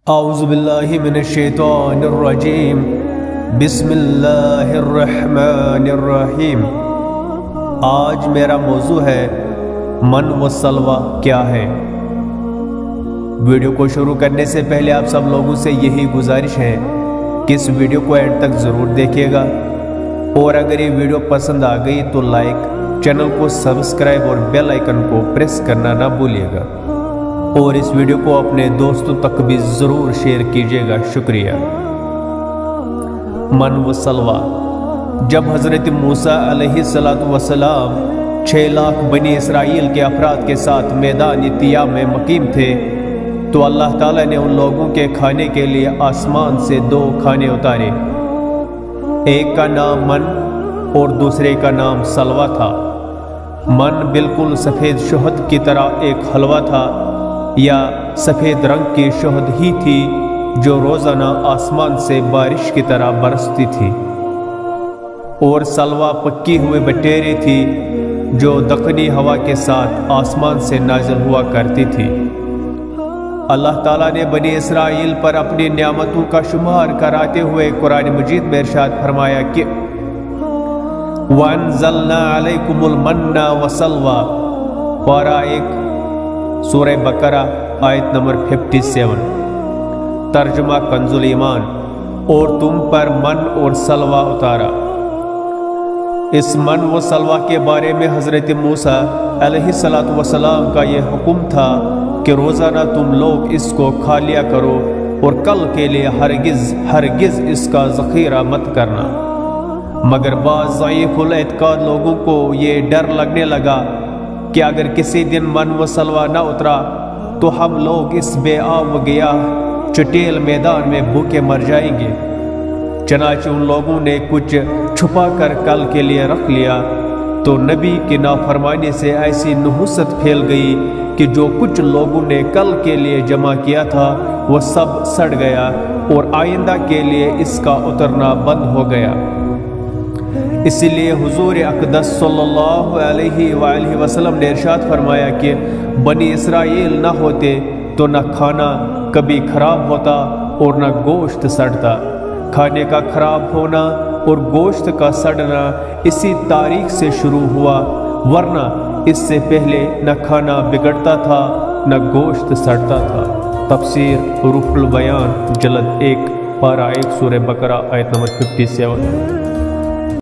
اعوذ باللہ من الشیطان الرجیم بسم اللہ الرحمن الرحیم۔ آج میرا موضوع ہے من و سلوہ کیا ہے۔ ویڈیو کو شروع کرنے سے پہلے آپ سب لوگوں سے یہی گزارش ہے کہ اس ویڈیو کو اینڈ تک ضرور دیکھیے گا، اور اگر یہ ویڈیو پسند آ گئی تو لائک، چینل کو سبسکرائب اور بیل آئیکن کو پریس کرنا نہ بھولیے گا، اور اس ویڈیو کو اپنے دوستوں تک بھی ضرور شیئر کیجیے گا۔ شکریہ۔ من و سلوہ۔ جب حضرت موسیٰ علیہ السلام 6 لاکھ بنی اسرائیل کے افراد کے ساتھ میدان طیٰ میں مقیم تھے تو اللہ تعالیٰ نے ان لوگوں کے کھانے کے لیے آسمان سے 2 کھانے اتارے، ایک کا نام من اور دوسرے کا نام سلوہ تھا۔ من بالکل سفید شہد کی طرح ایک حلوہ تھا، یا سفید رنگ کی شہد ہی تھی جو روزانہ آسمان سے بارش کی طرح برستی تھی، اور سلوہ پکی ہوئے بٹیرے تھی جو دکنی ہوا کے ساتھ آسمان سے نازل ہوا کرتی تھی۔ اللہ تعالیٰ نے بنی اسرائیل پر اپنی نعمتوں کا شمار کراتے ہوئے قرآن مجید میں ارشاد فرمایا کہ وَأَنزَلْنَا عَلَيْكُمُ الْمَنَّ وَسَلْوَىٰ، پارہ 1 سورہ بقرہ آیت نمبر 57۔ ترجمہ کنز الایمان، اور تم پر من اور سلوہ اتارا۔ اس من و سلوہ کے بارے میں حضرت موسیٰ علیہ السلام کا یہ حکم تھا کہ روزانہ تم لوگ اس کو کھا لیا کرو اور کل کے لیے ہرگز اس کا ذخیرہ مت کرنا۔ مگر بعض ضعیف الاعتقاد لوگوں کو یہ ڈر لگنے لگا کہ اگر کسی دن من و سلوہ نہ اترا تو ہم لوگ اس بے آب و گیاہ چٹیل میدان میں بھوکے مر جائیں گے۔ چنانچہ ان لوگوں نے کچھ چھپا کر کل کے لیے رکھ لیا، تو نبی کی نافرمانی سے ایسی نحوست پھیل گئی کہ جو کچھ لوگوں نے کل کے لیے جمع کیا تھا وہ سب سڑ گیا، اور آئندہ کے لیے اس کا اترنا بند ہو گیا۔ اسی لیے حضور اقدس صلی اللہ علیہ وآلہ وسلم نے ارشاد فرمایا کہ بنی اسرائیل نہ ہوتے تو نہ کھانا کبھی خراب ہوتا اور نہ گوشت سڑتا۔ کھانے کا خراب ہونا اور گوشت کا سڑنا اسی تاریخ سے شروع ہوا، ورنہ اس سے پہلے نہ کھانا بگڑتا تھا نہ گوشت سڑتا تھا۔ تفسیر روح البیان جلد 1 پارہ 1 سورہ بقرہ آیت نمبر 57۔